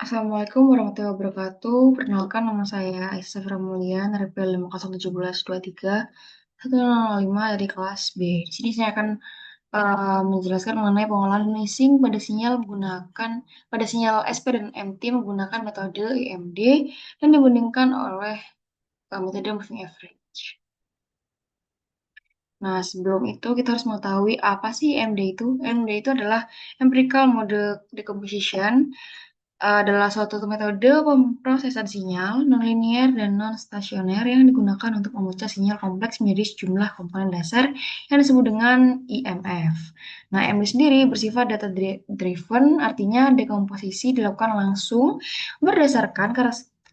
Assalamualaikum warahmatullahi wabarakatuh. Perkenalkan nama saya Aisyah Pramulia, dari PL 5011723 dari kelas B. Di sini saya akan menjelaskan mengenai pengolahan noising pada sinyal SP dan MT menggunakan metode IMD dan dibandingkan oleh metode moving average. Nah, sebelum itu kita harus mengetahui apa sih EMD itu. EMD itu adalah empirical mode decomposition, adalah suatu metode pemrosesan sinyal nonlinear dan non-stasioner yang digunakan untuk memecah sinyal kompleks menjadi sejumlah komponen dasar yang disebut dengan IMF. Nah, EMD sendiri bersifat data driven, artinya dekomposisi dilakukan langsung berdasarkan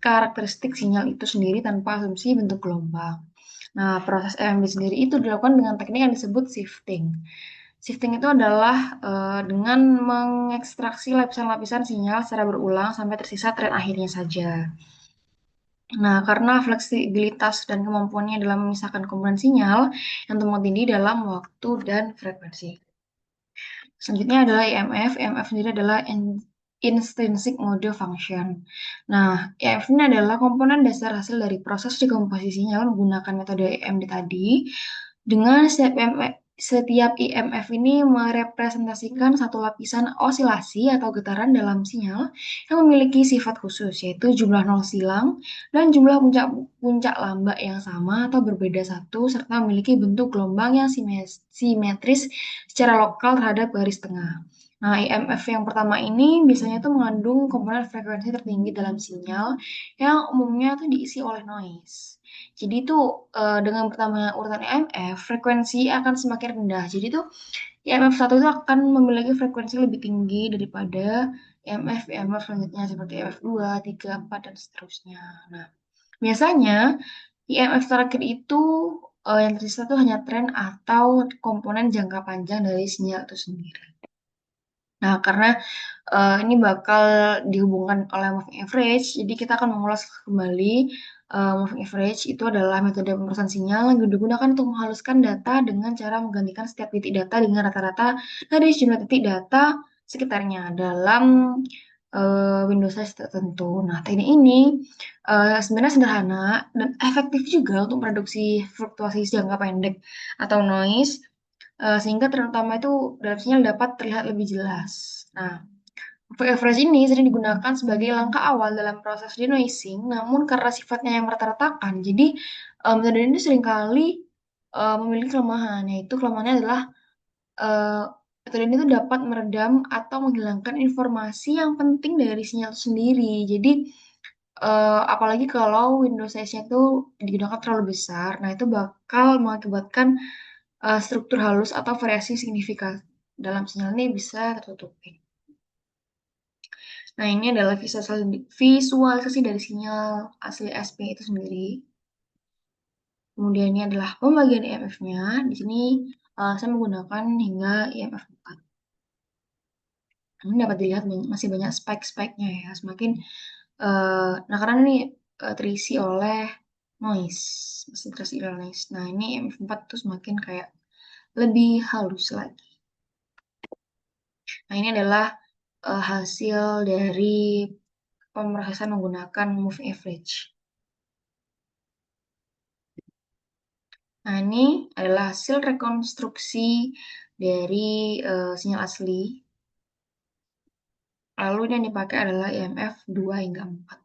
karakteristik sinyal itu sendiri tanpa asumsi bentuk gelombang. Nah, proses EMD sendiri itu dilakukan dengan teknik yang disebut shifting. Shifting itu adalah dengan mengekstraksi lapisan-lapisan sinyal secara berulang sampai tersisa tren akhirnya saja. Nah, karena fleksibilitas dan kemampuannya dalam memisahkan komponen sinyal yang tumpang tindih dalam waktu dan frekuensi. Selanjutnya adalah IMF. IMF sendiri adalah intrinsic mode function. Nah, IMF ini adalah komponen dasar hasil dari proses dekomposisi sinyal menggunakan metode EMD tadi. Dengan setiap IMF ini merepresentasikan satu lapisan osilasi atau getaran dalam sinyal yang memiliki sifat khusus, yaitu jumlah nol silang dan jumlah puncak lambak yang sama atau berbeda satu, serta memiliki bentuk gelombang yang simetris secara lokal terhadap garis tengah. Nah, IMF yang pertama ini biasanya tuh mengandung komponen frekuensi tertinggi dalam sinyal yang umumnya tuh diisi oleh noise. Jadi tuh dengan pertamanya urutan IMF, frekuensi akan semakin rendah. Jadi tuh IMF satu itu akan memiliki frekuensi lebih tinggi daripada IMF selanjutnya seperti IMF 2, 3, 4, dan seterusnya. Nah, biasanya IMF terakhir itu yang tersisa tuh hanya tren atau komponen jangka panjang dari sinyal itu sendiri. Nah, karena ini bakal dihubungkan oleh moving average, jadi kita akan mengulas kembali moving average itu adalah metode pemrosesan sinyal yang digunakan untuk menghaluskan data dengan cara menggantikan setiap titik data dengan rata-rata dari sejumlah titik data sekitarnya dalam window size tertentu. Nah, teknik ini sebenarnya sederhana dan efektif juga untuk memproduksi fluktuasi jangka pendek atau noise, sehingga terutama itu dalam sinyal dapat terlihat lebih jelas. Nah, moving average ini sering digunakan sebagai langkah awal dalam proses denoising, namun karena sifatnya yang merata-ratakan, jadi metode ini seringkali memiliki kelemahan, yaitu kelemahannya adalah eh, metode ini tuh dapat meredam atau menghilangkan informasi yang penting dari sinyal itu sendiri. Jadi apalagi kalau window size-nya itu digunakan terlalu besar, nah itu bakal mengakibatkan struktur halus atau variasi signifikan dalam sinyal ini bisa tertutupi. Nah, ini adalah visualisasi dari sinyal asli SP itu sendiri. Kemudian ini adalah pembagian EMF-nya. Di sini saya menggunakan hingga EMF 4. Ini dapat dilihat masih banyak spike-spike-nya ya. Nah karena ini terisi oleh noise. Masih terisi oleh noise. Nah, ini EMF 4 tuh semakin kayak lebih halus lagi. Nah, ini adalah hasil dari pemrosesan menggunakan moving average. Nah, ini adalah hasil rekonstruksi dari sinyal asli. Lalu ini yang dipakai adalah IMF 2 hingga 4.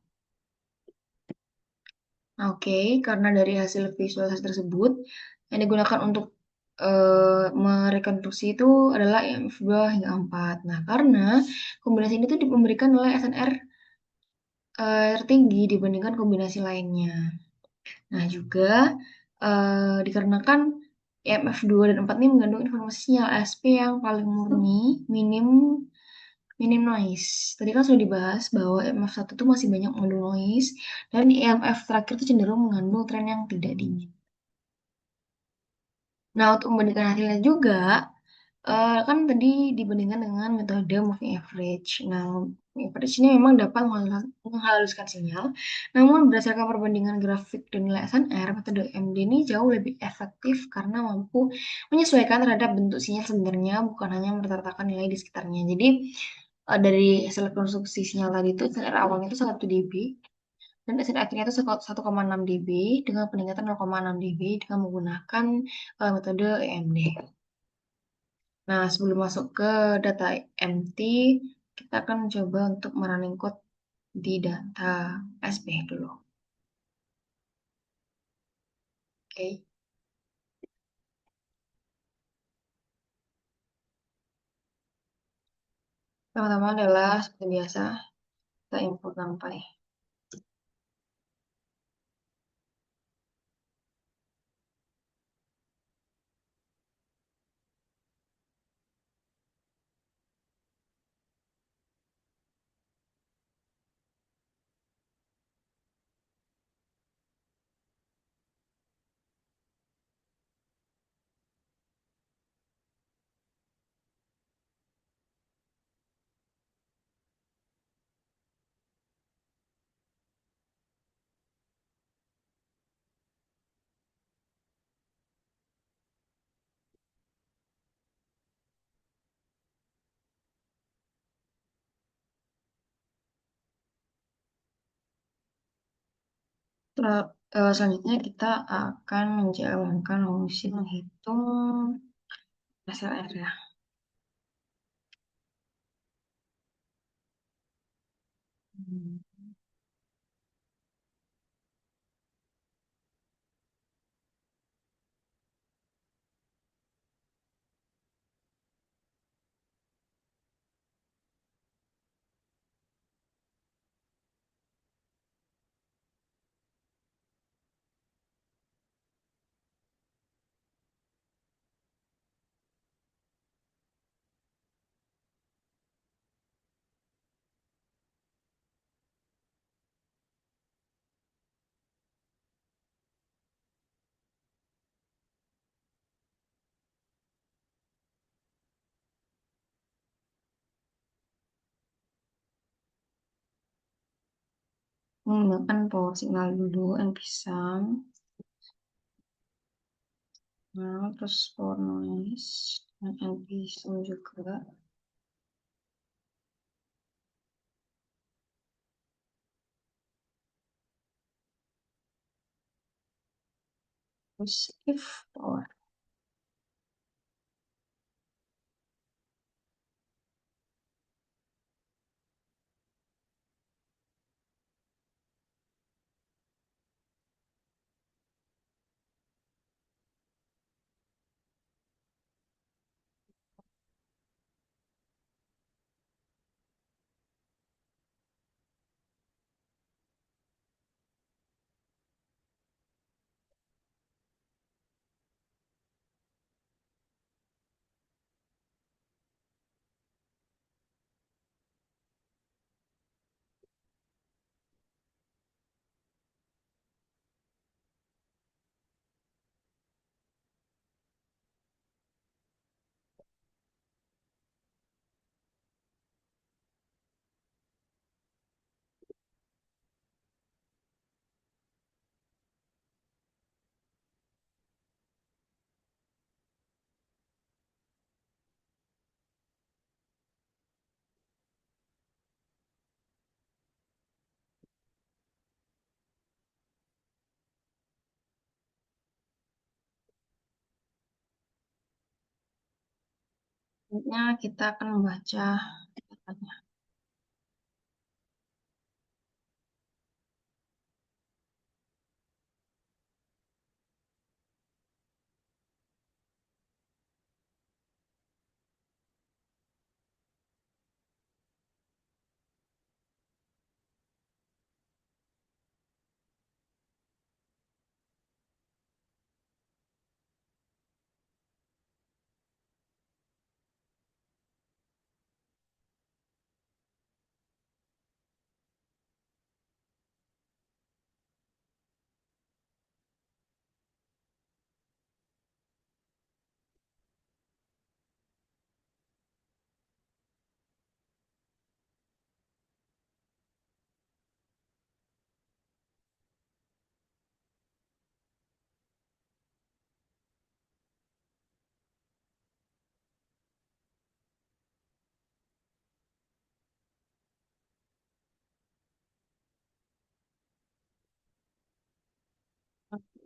Nah, oke, karena dari hasil visualisasi tersebut, yang digunakan untuk merekonstruksi itu adalah IMF 2 hingga 4. Nah, karena kombinasi ini tuh memberikan nilai SNR tertinggi dibandingkan kombinasi lainnya. Nah, juga dikarenakan EMF 2 dan 4 ini mengandung informasi sinyal ASP yang paling murni, minim noise. Tadi kan sudah dibahas bahwa EMF 1 itu masih banyak mengandung noise, dan EMF terakhir itu cenderung mengandung tren yang tidak dingin. Nah, untuk membandingkan hasilnya juga, kan tadi dibandingkan dengan metode moving average. Nah, moving average ini memang dapat menghaluskan sinyal, namun berdasarkan perbandingan grafik dan nilai SNR, metode MD ini jauh lebih efektif karena mampu menyesuaikan terhadap bentuk sinyal sebenarnya, bukan hanya merata-ratakan nilai di sekitarnya. Jadi, dari hasil rekonstruksi sinyal tadi itu SNR awalnya itu 1 dB dan SNR akhirnya itu 1,6 dB dengan peningkatan 0,6 dB dengan menggunakan metode EMD. Nah, sebelum masuk ke data MT, kita akan mencoba untuk merunning code di data SB dulu. Oke. Pertama adalah seperti biasa, kita import NumPy. Selanjutnya kita akan menjalankan fungsi menghitung SLR ya. Hmm. Menggunakan power signal dulu NPSum, nah, terus power noise dan NPSum juga. Terus if power. Selanjutnya kita akan membaca datanya.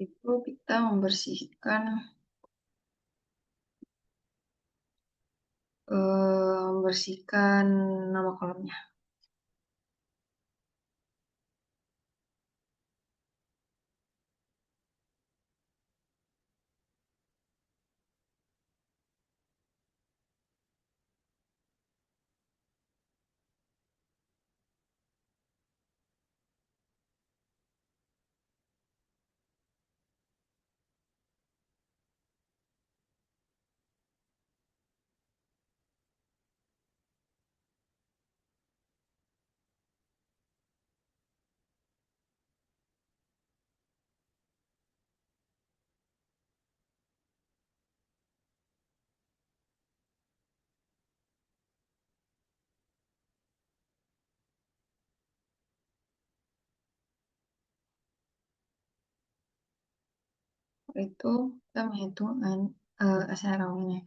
Itu kita membersihkan nama kolomnya. Itu kita menghitung SRO-nya.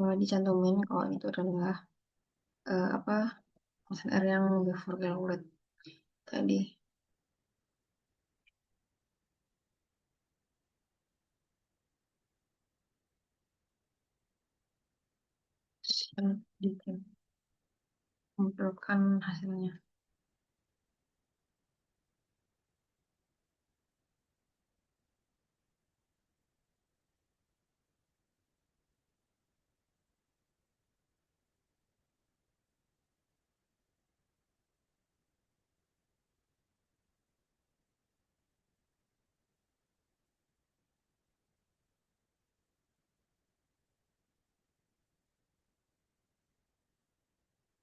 Dicantumin kalau itu adalah apa SNR yang before calculate tadi. Yang ditampilkan hasilnya.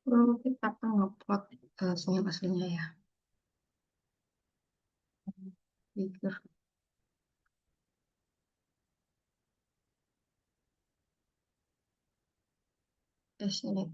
Lalu kita akan ngupload senyum aslinya ya. Figure ini.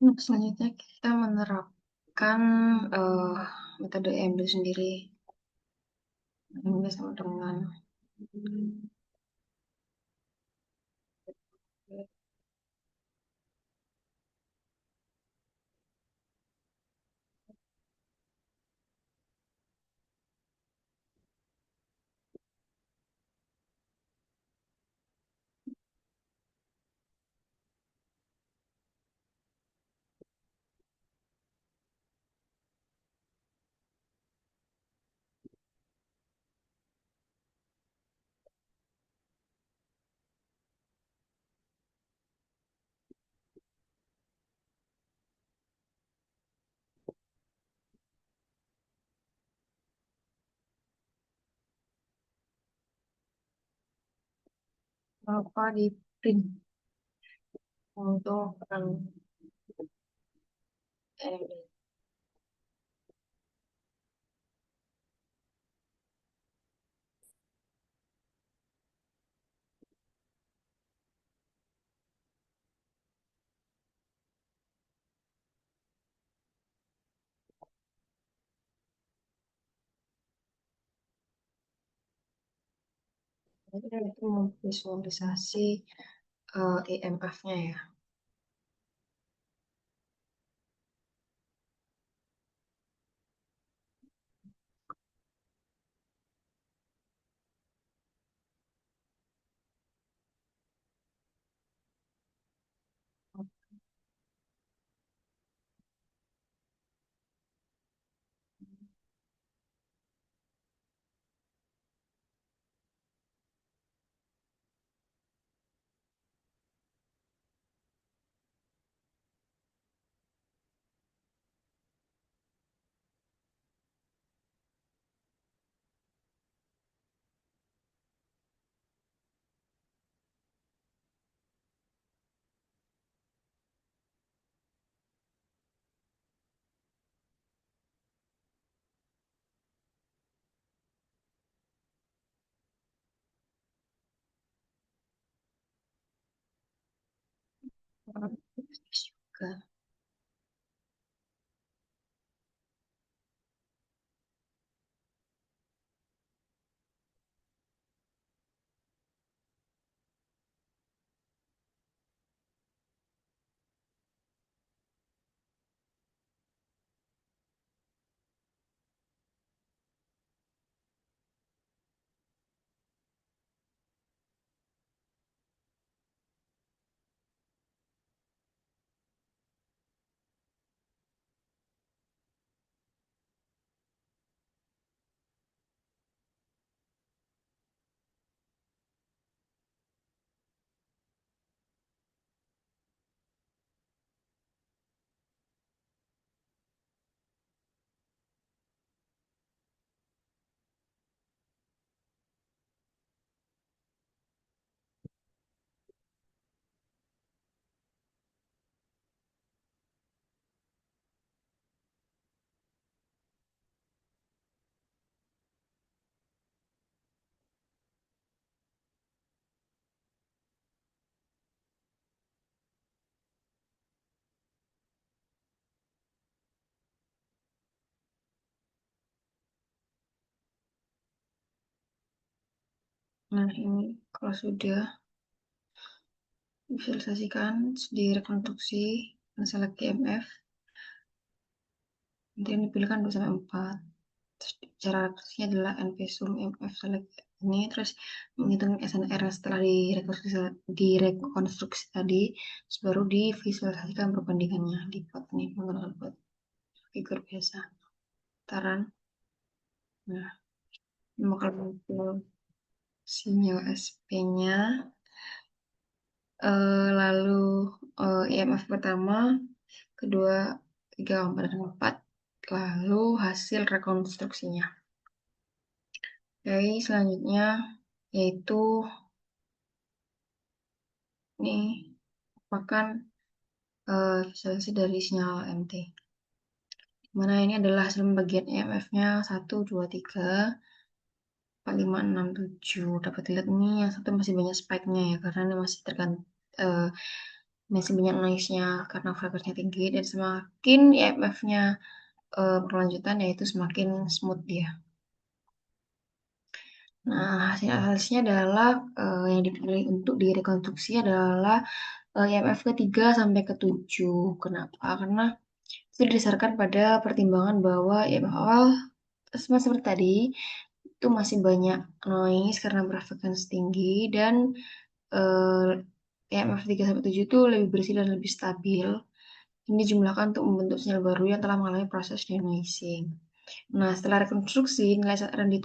Nah, selanjutnya kita menerapkan eh, metode EMDO sendiri. Ini sama dengan apa di print untuk EMDO. Jadi kan itu memvisualisasi EMF-nya ya. Juga. Nah, ini kalau sudah visualisasikan, direkonstruksi, masalah EMF, nanti yang dipilihkan 2 sampai 4. Terus cara rekonstruksinya adalah NP sum EMF select ini, terus menghitung SNR setelah direkonstruksi tadi, terus baru divisualisasikan perbandingannya di plot ini menggunakan plot figur biasa. Taran. Nah, ini bakal muncul sinyal SP-nya, lalu IMF pertama, kedua, tiga, empat, dan empat, lalu hasil rekonstruksinya. Oke, selanjutnya yaitu ini merupakan visualisasi dari sinyal MT. Mana ini adalah hasil pembagian EMF-nya 1, 2, 3, 4, 5, 6, 7. Dapat dilihat ini yang satu masih banyak spike-nya ya, karena ini masih masih banyak noise-nya karena frekuensinya tinggi dan semakin EMF-nya berkelanjutan yaitu semakin smooth dia. Nah, hasil-hasilnya adalah yang dipilih untuk direkonstruksi adalah IMF ketiga sampai ketujuh. Kenapa? Karena itu didasarkan pada pertimbangan bahwa IMF awal sama seperti tadi itu masih banyak noise karena berfrekuensi tinggi dan eh, IMF 3 sampai 7 itu lebih bersih dan lebih stabil. Ini dijumlahkan untuk membentuk sinyal baru yang telah mengalami proses denoising. Nah, setelah rekonstruksi, nilai sasaran yang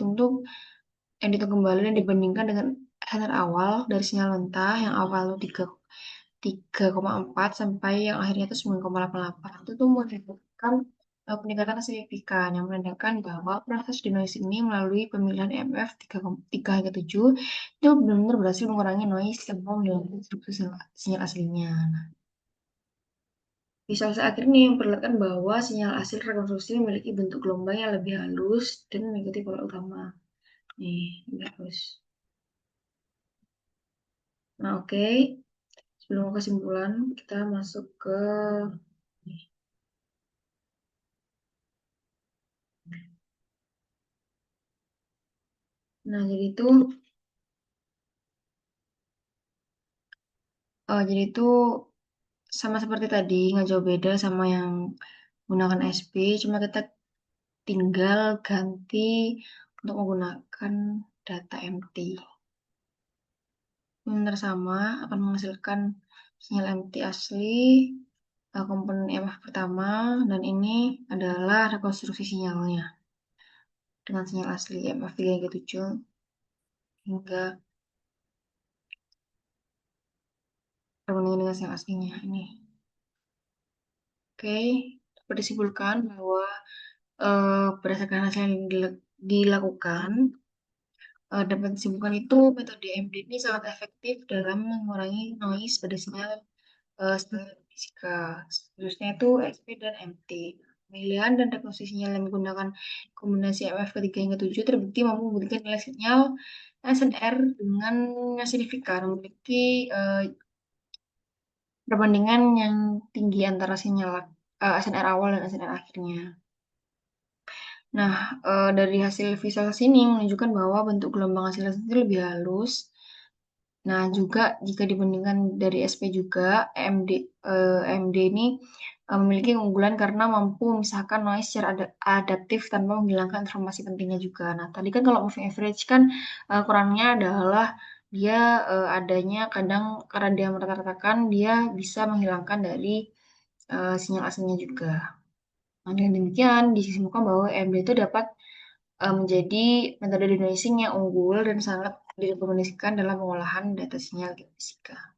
dihitung kembali dan dibandingkan dengan standar awal dari sinyal mentah yang awal itu 3,4 sampai yang akhirnya itu 9,88 itu tuh menunjukkan peningkatan signifikan yang menandakan bahwa proses denoising ini melalui pemilihan MF 3 hingga 7 itu benar-benar berhasil mengurangi noise tanpa menghilangkan struktur sinyal aslinya. Nah, visualisasi akhir ini memperlihatkan bahwa sinyal hasil rekonstruksi memiliki bentuk gelombang yang lebih halus dan mengikuti pola utama. Nih, lebih halus. Nah, oke. Sebelum kesimpulan, kita masuk ke Nah, jadi itu sama seperti tadi, nggak jauh beda sama yang menggunakan SP, cuma kita tinggal ganti untuk menggunakan data MT. Benar sama, akan menghasilkan sinyal MT asli, komponen EMF pertama, dan ini adalah rekonstruksi sinyalnya dengan sinyal asli EMF 3 hingga 7 hingga berbanding dengan sinyal aslinya ini. Oke, dapat disimpulkan bahwa berdasarkan hasil yang dilakukan, dapat disimpulkan itu metode MD ini sangat efektif dalam mengurangi noise pada sinyal standar fisika, khususnya itu SP dan MT. Pemilihan dan rekonstruksi sinyal yang menggunakan kombinasi MF ketiga hingga 7 terbukti mampu memberikan nilai sinyal SNR dengan signifikan, memiliki perbandingan yang tinggi antara sinyal SNR awal dan SNR akhirnya. Nah, dari hasil visualisasi ini menunjukkan bahwa bentuk gelombang hasilnya itu lebih halus. Nah, juga jika dibandingkan dari SP juga, EMD ini memiliki keunggulan karena mampu memisahkan noise secara adaptif tanpa menghilangkan informasi pentingnya juga. Nah, tadi kan kalau moving average kan kurangnya adalah dia adanya kadang karena dia merata-ratakan, dia bisa menghilangkan dari sinyal aslinya juga. Nah, dengan demikian, disimpulkan bahwa EMD itu dapat menjadi metode denoising yang unggul dan sangat direkomendasikan dalam pengolahan data sinyal geofisika.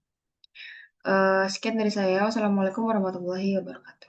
Sekian dari saya. Wassalamualaikum warahmatullahi wabarakatuh.